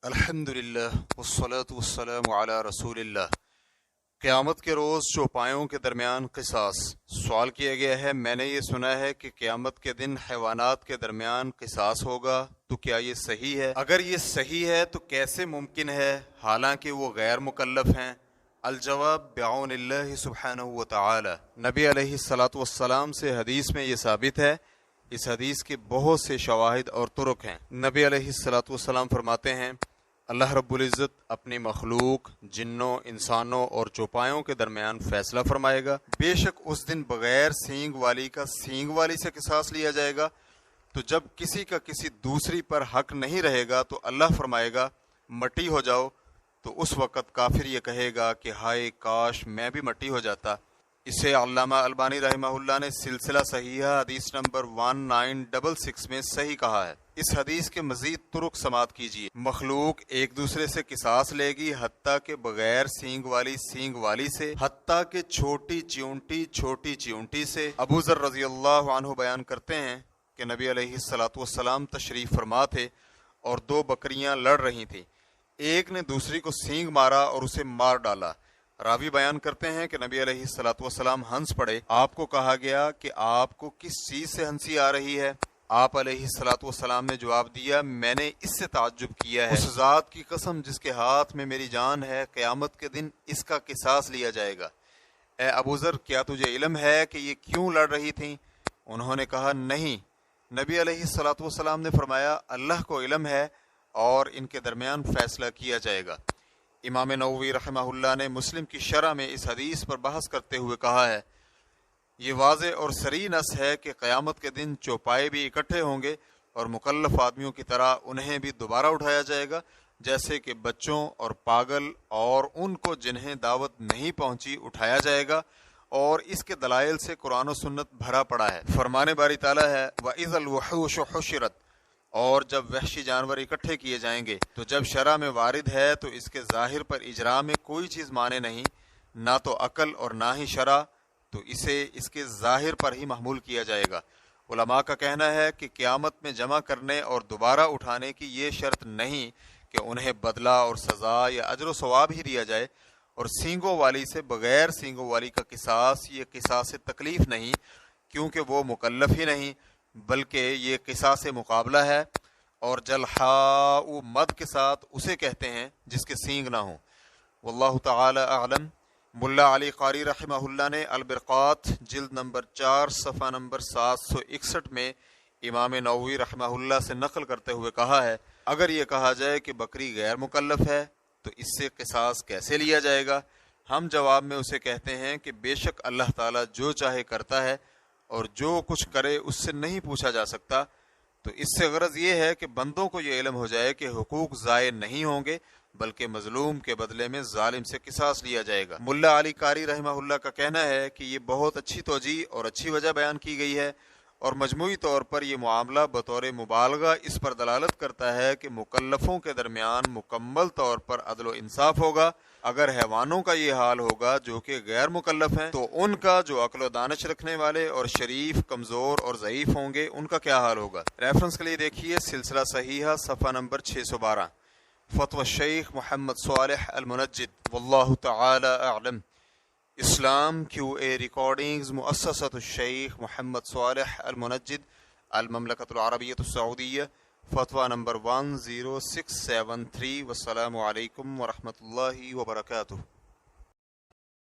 الحمدللہ والصلاة والسلام علی رسول اللہ۔ قیامت کے روز چوپایوں کے درمیان قصاص۔ سوال کیا گیا ہے، میں نے یہ سنا ہے کہ قیامت کے دن حیوانات کے درمیان قصاص ہوگا، تو کیا یہ صحیح ہے؟ اگر یہ صحیح ہے تو کیسے ممکن ہے حالانکہ وہ غیر مکلف ہیں؟ الجواب بعون اللہ سبحانہ وتعالی۔ نبی علیہ الصلاۃ والسلام سے حدیث میں یہ ثابت ہے۔ اس حدیث کے بہت سے شواہد اور طرق ہیں۔ نبی علیہ الصلاۃ والسلام فرماتے ہیں، اللہ رب العزت اپنی مخلوق جنوں، انسانوں اور چوپایوں کے درمیان فیصلہ فرمائے گا۔ بے شک اس دن بغیر سینگ والی کا سینگ والی سے قصاص لیا جائے گا، تو جب کسی کا کسی دوسری پر حق نہیں رہے گا تو اللہ فرمائے گا مٹی ہو جاؤ، تو اس وقت کافر یہ کہے گا کہ ہائے کاش میں بھی مٹی ہو جاتا۔ اسے علامہ البانی رحمہ اللہ نے سلسلہ صحیحہ حدیث نمبر 1966 میں صحیح کہا ہے۔ اس حدیث کے مزید طرق سماعت کیجیے۔ مخلوق ایک دوسرے سے قصاص لے گی، حتیٰ کہ بغیر سینگ والی سے، حتیٰ کہ چھوٹی چیونٹی سے۔ ابو ذر رضی اللہ عنہ بیان کرتے ہیں کہ نبی علیہ الصلاۃ والسلام تشریف فرما تھے اور دو بکریاں لڑ رہی تھیں، ایک نے دوسری کو سینگ مارا اور اسے مار ڈالا۔ راوی بیان کرتے ہیں کہ نبی علیہ الصلاۃ والسلام ہنس پڑے۔ آپ کو کہا گیا کہ آپ کو کس چیز سے ہنسی آ رہی ہے؟ آپ علیہ الصلاۃ والسلام نے جواب دیا، میں نے اس سے تعجب کیا ہے، اس ذات کی قسم جس کے ہاتھ میں میری جان ہے، قیامت کے دن اس کا قصاص لیا جائے گا۔ اے ابو ذر، کیا تجھے علم ہے کہ یہ کیوں لڑ رہی تھیں؟ انہوں نے کہا نہیں۔ نبی علیہ الصلاۃ والسلام نے فرمایا، اللہ کو علم ہے اور ان کے درمیان فیصلہ کیا جائے گا۔ امام نووی رحمہ اللہ نے مسلم کی شرح میں اس حدیث پر بحث کرتے ہوئے کہا ہے، یہ واضح اور صریح نص ہے کہ قیامت کے دن چوپائے بھی اکٹھے ہوں گے اور مکلف آدمیوں کی طرح انہیں بھی دوبارہ اٹھایا جائے گا، جیسے کہ بچوں اور پاگل اور ان کو جنہیں دعوت نہیں پہنچی اٹھایا جائے گا، اور اس کے دلائل سے قرآن و سنت بھرا پڑا ہے۔ فرمان باری تعالیٰ ہے، وَإِذَا الْوُحُوشُ حُشِرَتْ، اور جب وحشی جانور اکٹھے کیے جائیں گے، تو جب شرع میں وارد ہے تو اس کے ظاہر پر اجراء میں کوئی چیز مانے نہیں، نہ تو عقل اور نہ ہی شرع، تو اسے اس کے ظاہر پر ہی محمول کیا جائے گا۔ علماء کا کہنا ہے کہ قیامت میں جمع کرنے اور دوبارہ اٹھانے کی یہ شرط نہیں کہ انہیں بدلہ اور سزا یا اجر و ثواب ہی دیا جائے، اور سینگوں والی سے بغیر سینگوں والی کا قصاص یہ قصاص تکلیف نہیں، کیونکہ وہ مکلف ہی نہیں، بلکہ یہ قصاص مقابلہ ہے، اور جلحاء مد کے ساتھ اسے کہتے ہیں جس کے سینگ نہ ہوں۔ واللہ تعالی اعلم۔ ملا علی قاری رحمہ اللہ نے البرقات جلد نمبر 4 صفحہ نمبر 761 میں امام نووی رحمہ اللہ سے نقل کرتے ہوئے کہا ہے، اگر یہ کہا جائے کہ بکری غیر مکلف ہے تو اس سے قصاص کیسے لیا جائے گا؟ ہم جواب میں اسے کہتے ہیں کہ بے شک اللہ تعالیٰ جو چاہے کرتا ہے، اور جو کچھ کرے اس سے نہیں پوچھا جا سکتا، تو اس سے غرض یہ ہے کہ بندوں کو یہ علم ہو جائے کہ حقوق ضائع نہیں ہوں گے، بلکہ مظلوم کے بدلے میں ظالم سے قصاص لیا جائے گا۔ ملا علی قاری رحمہ اللہ کا کہنا ہے کہ یہ بہت اچھی توجیہ اور اچھی وجہ بیان کی گئی ہے، اور مجموعی طور پر یہ معاملہ بطور مبالغہ اس پر دلالت کرتا ہے کہ مکلفوں کے درمیان مکمل طور پر عدل و انصاف ہوگا۔ اگر حیوانوں کا یہ حال ہوگا جو کہ غیر مکلف ہیں، تو ان کا جو عقل و دانش رکھنے والے اور شریف، کمزور اور ضعیف ہوں گے، ان کا کیا حال ہوگا؟ ریفرنس کے لیے دیکھیے سلسلہ صحیحہ صفحہ نمبر 612، فتوی الشیخ محمد صالح المنجد۔ واللہ تعالی اعلم۔ اسلام QA ریکارڈنگز، مؤسسۃ الشیخ محمد صالح المنجد، المملکۃ العربیۃ السعودیہ، فتویٰ نمبر 10673۔ والسلام علیکم ورحمۃ اللہ وبرکاتہ۔